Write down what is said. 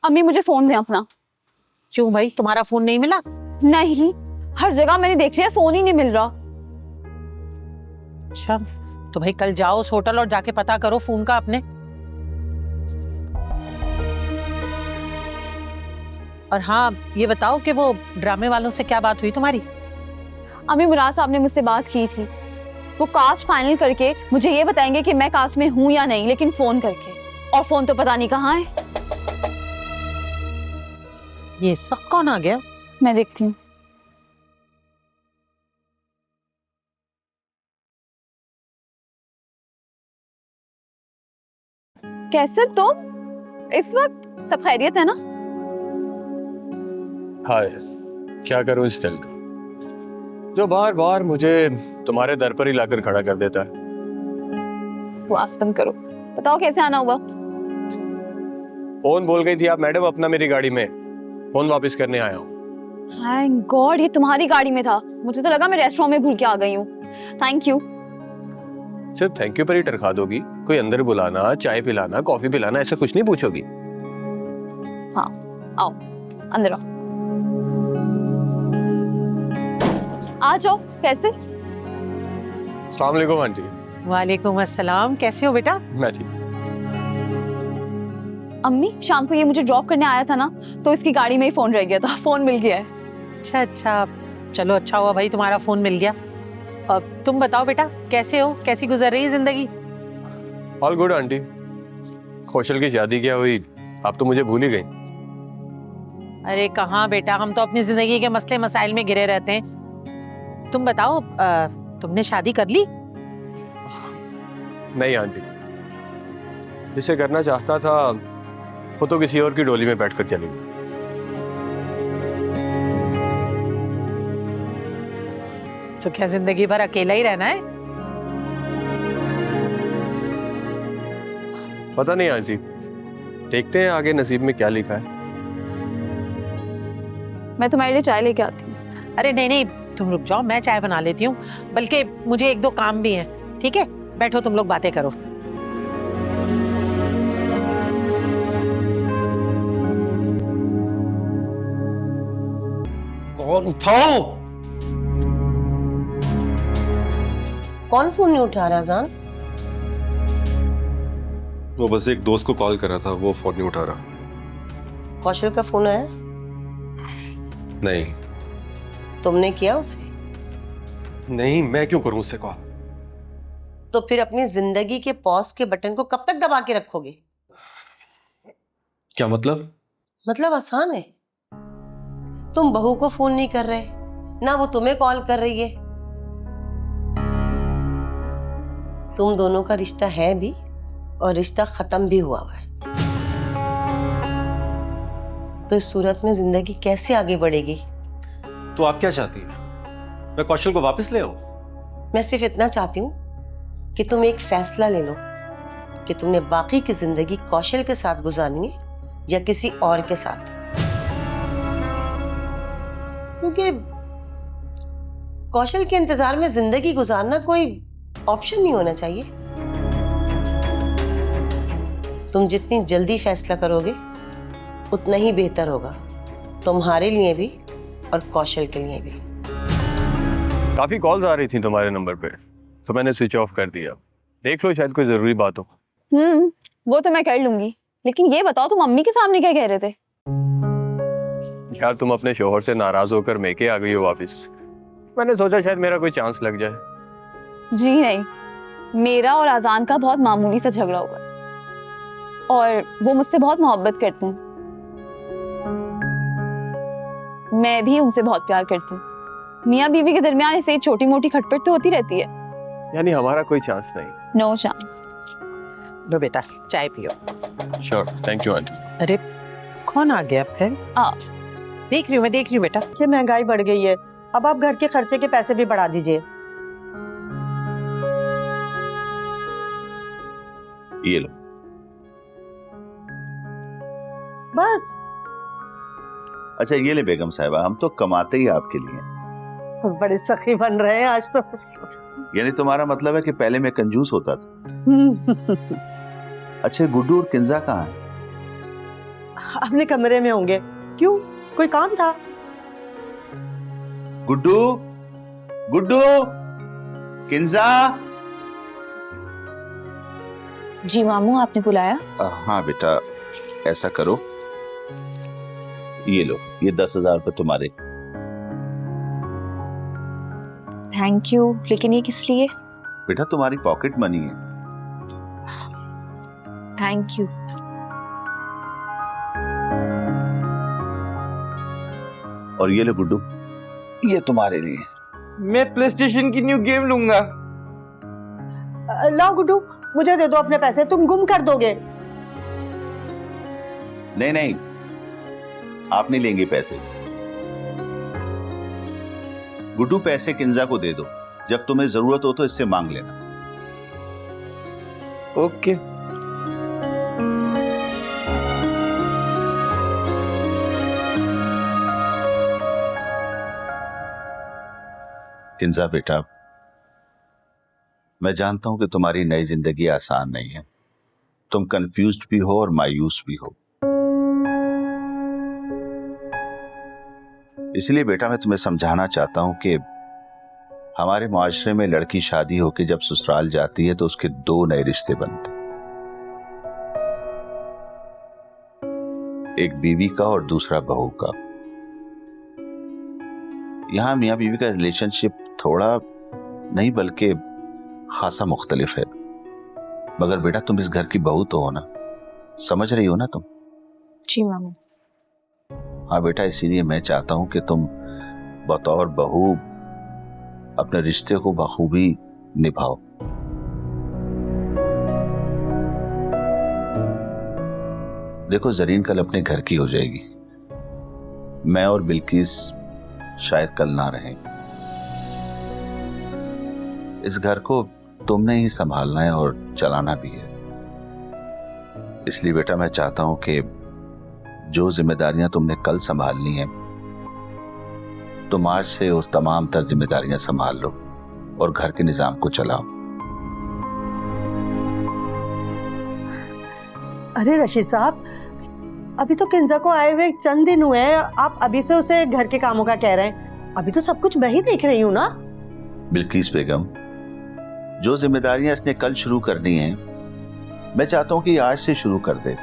अम्मी मुझे फोन दें अपना। क्यों भाई, तुम्हारा फोन नहीं मिला? नहीं, हर जगह मैंने देख लिया, फोन ही नहीं मिल रहा। अच्छा, तो भाई कल जाओ उस होटल और जाके पता करो फोन का अपने। और हाँ, ये बताओ कि वो ड्रामे वालों से क्या बात हुई तुम्हारी? अम्मी मुराद साहब ने मुझसे बात की थी, वो कास्ट फाइनल करके मुझे ये बताएंगे कि मैं कास्ट में हूं या नहीं, लेकिन फोन करके। और फोन तो पता नहीं कहाँ है। ये इस वक्त कौन आ गया? मैं देखती हूँ। कैसर तुम इस वक्त? सब खैरियत है ना? हाय, क्या करूं इस दिल का जो बार बार मुझे तुम्हारे दर पर ही लाकर खड़ा कर देता है। बकवास बंद करो, बताओ कैसे आना हुआ? फोन बोल गई थी आप मैडम अपना मेरी गाड़ी में, फोन वापस करने आया हूँ। थैंक गॉड ये तुम्हारी गाड़ी में था, मुझे तो लगा मैं रेस्टोरेंट में भूल के आ गई हूँ। Thank you. सिर्फ थैंक यू पर ही टरखा दोगी? कोई अंदर बुलाना, चाय पिलाना, कॉफी पिलाना, ऐसा कुछ नहीं पूछोगी? हाँ आओ अंदर आओ। आ जाओ। कैसे? अस्सलाम वालेकुम आंटी। वालेकुम अस्सलाम, कैसे हो बेटा? मैं ठीक। अम्मी शाम को ये मुझे ड्रॉप करने आया था ना, तो इसकी गाड़ी में ही फोन रह गया था, फोन मिल गया है। अच्छा अच्छा, चलो अच्छा हुआ भाई तुम्हारा फोन मिल गया। अब तुम बताओ बेटा, कैसे हो? कैसी गुजर रही है जिंदगी? All good aunty. कौशल की शादी क्या हुई, आप तो मुझे भूल ही गई। अरे कहाँ बेटा, हम तो अपनी जिंदगी के मसले मसाइल में घिरे रहते हैं। तुम बताओ, तुमने शादी कर ली? नहीं आंटी, जिसे करना चाहता था वो तो किसी और की डोली में बैठकर चली गई। तो क्या जिंदगी भर अकेला ही रहना है? पता नहीं आंटी, देखते हैं आगे नसीब में क्या लिखा है। मैं तुम्हारे लिए चाय लेके आती हूँ। अरे नहीं नहीं, तुम रुक जाओ, मैं चाय बना लेती हूँ। बल्कि मुझे एक दो काम भी हैं। ठीक है, बैठो तुम लोग बातें करो। कौन था? कौन फोन नहीं उठा रहा जान? वो बस एक दोस्त को कॉल करा था, वो फोन नहीं उठा रहा। कौशल का फोन आया? नहीं तुमने किया उसे? नहीं, मैं क्यों करूं उससे कॉल? तो फिर अपनी जिंदगी के पॉज के बटन को कब तक दबा के रखोगे? क्या मतलब? मतलब आसान है, तुम बहू को फोन नहीं कर रहे, ना वो तुम्हें कॉल कर रही है। तुम दोनों का रिश्ता है भी और रिश्ता खत्म भी हुआ है। तो इस सूरत में जिंदगी कैसे आगे बढ़ेगी? तो आप क्या चाहती हैं? मैं कौशल को वापस ले आऊं? मैं सिर्फ इतना चाहती हूँ कि तुम एक फैसला ले लो कि तुमने बाकी की जिंदगी कौशल के साथ गुजारनी है या किसी और के साथ। क्योंकि कौशल के इंतजार में जिंदगी गुजारना कोई ऑप्शन नहीं होना चाहिए। तुम जितनी जल्दी फैसला करोगे उतना ही बेहतर होगा, तुम्हारे लिए भी और कौशल के लिए भी। काफी कॉल्स आ रही थी तुम्हारे नंबर पे, तो मैंने स्विच ऑफ कर दिया। देख लो, शायद कोई जरूरी बात हो। वो तो मैं कर लूंगी, लेकिन ये बताओ तुम अम्मी के सामने क्या कह रहे थे? यार तुम अपने शोहर से नाराज होकर मेके आ गई हो वापस। मैंने सोचा शायद मेरा कोई चांस लग जाए। जी नहीं, मेरा और आजान का बहुत मामूली सा झगड़ा हुआ है और वो मुझसे बहुत मोहब्बत करते हैं। मैं भी उनसे बहुत प्यार करती हूँ। मियाँ बीवी के दरमियान ऐसे छोटी मोटी खटपट तो होती रहती है। यानी हमारा कोई चांस नहीं? No chance. लो बेटा, चाय पियो। Sure, thank you aunty. अरे कौन आ गया फिर? देख रही हूँ, मैं देख रही हूँ बेटा। कि महंगाई बढ़ गई है, अब आप घर के खर्चे के पैसे भी बढ़ा दीजिए। ये लो। बस? अच्छा ये ले बेगम साहिबा, हम तो कमाते ही आपके लिए। बड़े सखी बन रहे हैं आज तो। यानी तुम्हारा मतलब है कि पहले मैं कंजूस होता था? अच्छा गुड्डू और किंजा कहाँ है? अपने कमरे में होंगे। क्यों, कोई काम था? गुड्डू, गुड्डू, किंजा। जी मामू, आपने बुलाया? हाँ बेटा, ऐसा करो, ये लो, ये 10,000 रुपए तुम्हारे। थैंक यू, लेकिन ये किस लिए? बेटा तुम्हारी पॉकेट मनी है। Thank you. और ये लो गुड्डू, ये तुम्हारे लिए। मैं प्ले स्टेशन की न्यू गेम लूंगा। लाओ गुड्डू, मुझे दे दो अपने पैसे, तुम गुम कर दोगे। नहीं नहीं, आप नहीं लेंगे पैसे। गुड्डू पैसे किंजा को दे दो, जब तुम्हें जरूरत हो तो इससे मांग लेना। ओके। किंजा बेटा, मैं जानता हूं कि तुम्हारी नई जिंदगी आसान नहीं है। तुम कंफ्यूज्ड भी हो और मायूस भी हो। इसलिए बेटा मैं तुम्हें समझाना चाहता हूं कि हमारे माशरे में लड़की शादी होकर जब ससुराल जाती है तो उसके 2 नए रिश्ते बनते, एक बीवी का और दूसरा बहू का। यहां मियां बीवी का रिलेशनशिप थोड़ा नहीं बल्कि खासा मुख्तलिफ है। मगर बेटा तुम इस घर की बहू तो हो ना, समझ रही हो ना तुम? जी मामू। हाँ बेटा, इसीलिए मैं चाहता हूं कि तुम बतौर बहू अपने रिश्ते को बखूबी निभाओ। देखो जरीन कल अपने घर की हो जाएगी, मैं और बिल्किस शायद कल ना रहें। इस घर को तुमने ही संभालना है और चलाना भी है। इसलिए बेटा मैं चाहता हूं कि जो जिम्मेदारियां तुमने कल संभालनी है तुम आज से उस तमाम तर जिम्मेदारियां संभाल लो और घर के निजाम को चलाओ। अरे रशीद साहब, अभी तो किंजा को आए हुए चंद दिन हुए हैं, आप अभी से उसे घर के कामों का कह रहे हैं? अभी तो सब कुछ मैं ही देख रही हूँ ना। बिल्किस बेगम, जो जिम्मेदारियां इसने कल शुरू करनी हैं मैं चाहता हूं कि आज से शुरू कर दे।